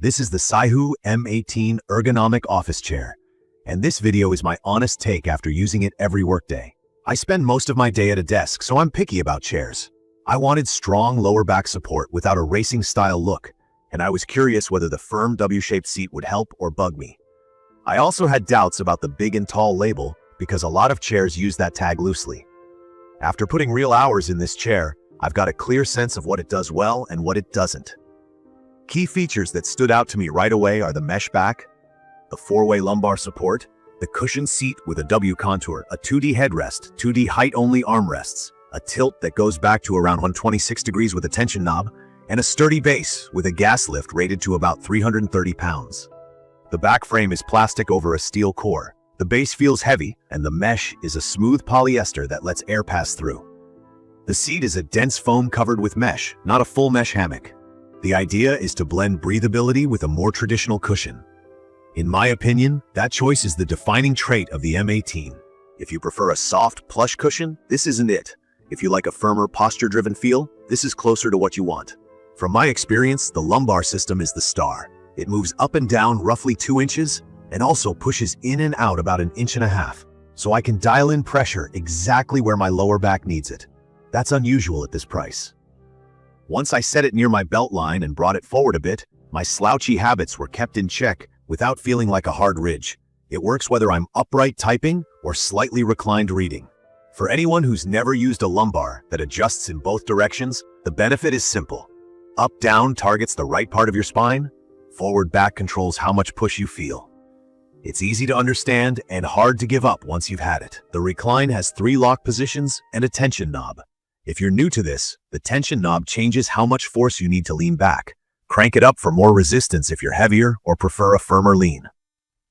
This is the SIHOO M18 Ergonomic office chair, and this video is my honest take after using it every workday. I spend most of my day at a desk, so I'm picky about chairs. I wanted strong lower back support without a racing-style look, and I was curious whether the firm W-shaped seat would help or bug me. I also had doubts about the big and tall label because a lot of chairs use that tag loosely. After putting real hours in this chair, I've got a clear sense of what it does well and what it doesn't. Key features that stood out to me right away are the mesh back, the four-way lumbar support, the cushioned seat with a W contour, a 2D headrest, 2D height-only armrests, a tilt that goes back to around 126 degrees with a tension knob, and a sturdy base with a gas lift rated to about 330 pounds. The back frame is plastic over a steel core. The base feels heavy, and the mesh is a smooth polyester that lets air pass through. The seat is a dense foam covered with mesh, not a full mesh hammock. The idea is to blend breathability with a more traditional cushion. In my opinion, that choice is the defining trait of the M18. If you prefer a soft, plush cushion, this isn't it. If you like a firmer, posture-driven feel, this is closer to what you want. From my experience, the lumbar system is the star. It moves up and down roughly 2 inches and also pushes in and out about 1.5 inches, so I can dial in pressure exactly where my lower back needs it. That's unusual at this price. Once I set it near my belt line and brought it forward a bit, my slouchy habits were kept in check without feeling like a hard ridge. It works whether I'm upright typing or slightly reclined reading. For anyone who's never used a lumbar that adjusts in both directions, the benefit is simple. Up-down targets the right part of your spine, forward-back controls how much push you feel. It's easy to understand and hard to give up once you've had it. The recline has 3 lock positions and a tension knob. If you're new to this, the tension knob changes how much force you need to lean back. Crank it up for more resistance if you're heavier or prefer a firmer lean.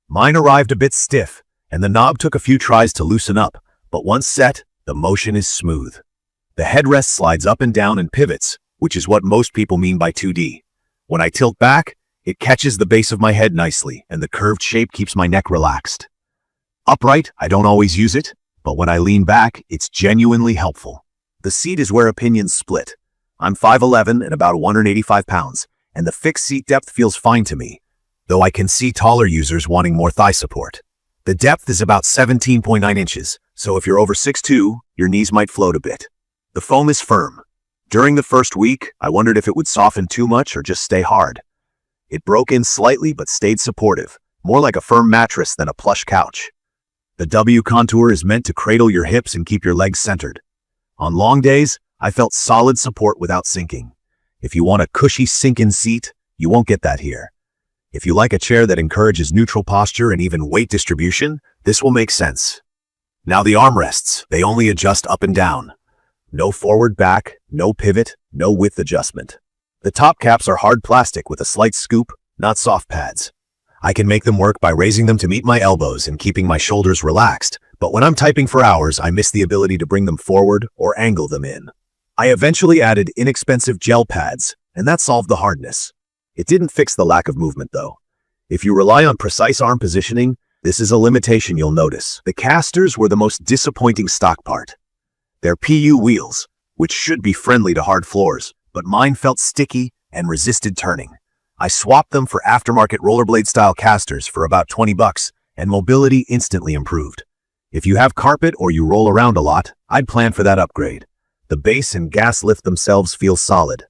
Mine arrived a bit stiff, and the knob took a few tries to loosen up, but once set, the motion is smooth. The headrest slides up and down and pivots, which is what most people mean by 2D. When I tilt back, it catches the base of my head nicely, and the curved shape keeps my neck relaxed. Upright, I don't always use it, but when I lean back, it's genuinely helpful. The seat is where opinions split. I'm 5'11" and about 185 pounds, and the fixed seat depth feels fine to me, though I can see taller users wanting more thigh support. The depth is about 17.9 inches, so if you're over 6'2", your knees might float a bit. The foam is firm. During the first week, I wondered if it would soften too much or just stay hard. It broke in slightly but stayed supportive, more like a firm mattress than a plush couch. The W contour is meant to cradle your hips and keep your legs centered. On long days, I felt solid support without sinking. If you want a cushy sink-in seat, you won't get that here. If you like a chair that encourages neutral posture and even weight distribution, this will make sense. Now the armrests, they only adjust up and down. No forward back, no pivot, no width adjustment. The top caps are hard plastic with a slight scoop, not soft pads. I can make them work by raising them to meet my elbows and keeping my shoulders relaxed, but when I'm typing for hours, I miss the ability to bring them forward or angle them in. I eventually added inexpensive gel pads, and that solved the hardness. It didn't fix the lack of movement, though. If you rely on precise arm positioning, this is a limitation you'll notice. The casters were the most disappointing stock part. They're PU wheels, which should be friendly to hard floors, but mine felt sticky and resisted turning. I swapped them for aftermarket rollerblade-style casters for about $20, and mobility instantly improved. If you have carpet or you roll around a lot, I'd plan for that upgrade. The base and gas lift themselves feel solid.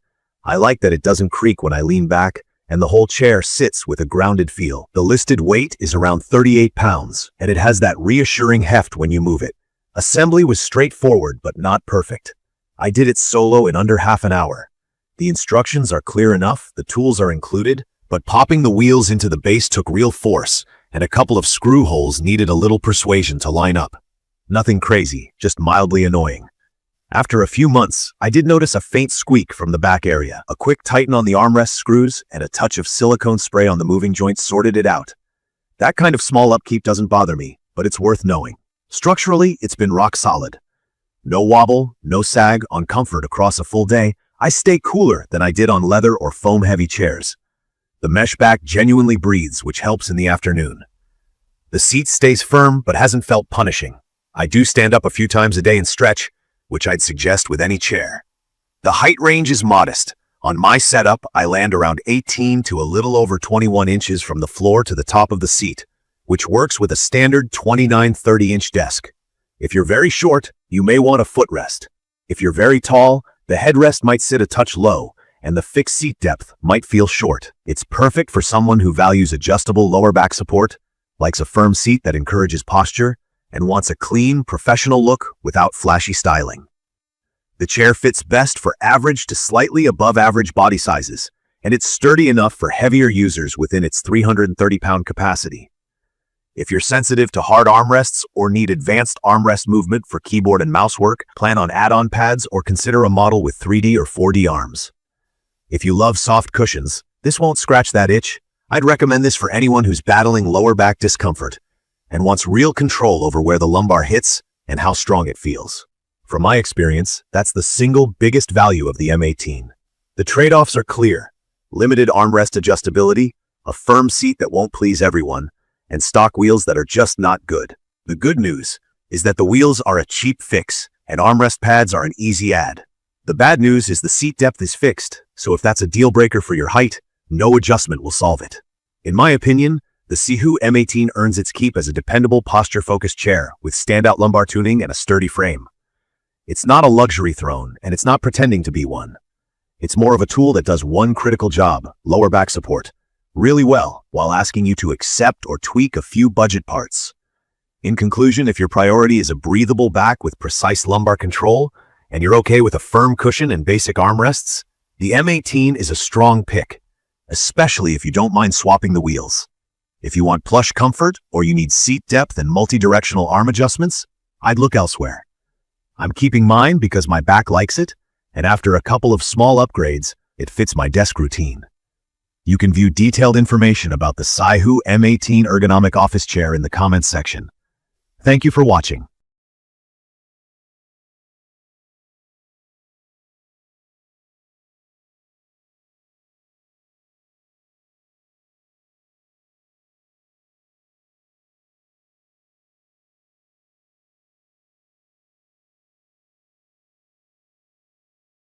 I like that it doesn't creak when I lean back, and the whole chair sits with a grounded feel. The listed weight is around 38 pounds, and it has that reassuring heft when you move it. Assembly was straightforward but not perfect. I did it solo in under half an hour. The instructions are clear enough, the tools are included, but popping the wheels into the base took real force, and a couple of screw holes needed a little persuasion to line up. Nothing crazy, just mildly annoying. After a few months, I did notice a faint squeak from the back area. A quick tighten on the armrest screws and a touch of silicone spray on the moving joints sorted it out. That kind of small upkeep doesn't bother me, but it's worth knowing. Structurally, it's been rock solid. No wobble, no sag on comfort across a full day. I stay cooler than I did on leather or foam-heavy chairs. The mesh back genuinely breathes, which helps in the afternoon. The seat stays firm but hasn't felt punishing. I do stand up a few times a day and stretch, which I'd suggest with any chair. The height range is modest, On my setup, I land around 18 to a little over 21 inches from the floor to the top of the seat, which works with a standard 29-30-inch desk. If you're very short, you may want a footrest. If you're very tall, the headrest might sit a touch low, and the fixed seat depth might feel short. It's perfect for someone who values adjustable lower back support, likes a firm seat that encourages posture, and wants a clean, professional look without flashy styling. The chair fits best for average to slightly above average body sizes, and it's sturdy enough for heavier users within its 330-pound capacity. If you're sensitive to hard armrests or need advanced armrest movement for keyboard and mouse work, plan on add-on pads or consider a model with 3D or 4D arms. If you love soft cushions, this won't scratch that itch. I'd recommend this for anyone who's battling lower back discomfort and wants real control over where the lumbar hits and how strong it feels. From my experience, that's the single biggest value of the M18. The trade-offs are clear: limited armrest adjustability, a firm seat that won't please everyone, and stock wheels that are just not good. The good news is that the wheels are a cheap fix and armrest pads are an easy add. The bad news is the seat depth is fixed, so if that's a deal breaker for your height, no adjustment will solve it. In my opinion, the SIHOO M18 earns its keep as a dependable posture-focused chair with standout lumbar tuning and a sturdy frame. It's not a luxury throne, and it's not pretending to be one. It's more of a tool that does one critical job, lower back support, really well, while asking you to accept or tweak a few budget parts. In conclusion, if your priority is a breathable back with precise lumbar control, and you're okay with a firm cushion and basic armrests, the M18 is a strong pick, especially if you don't mind swapping the wheels. If you want plush comfort or you need seat depth and multi-directional arm adjustments, I'd look elsewhere. I'm keeping mine because my back likes it, and after a couple of small upgrades, it fits my desk routine. You can view detailed information about the SIHOO M18 Ergonomic office chair in the comments section. Thank you for watching.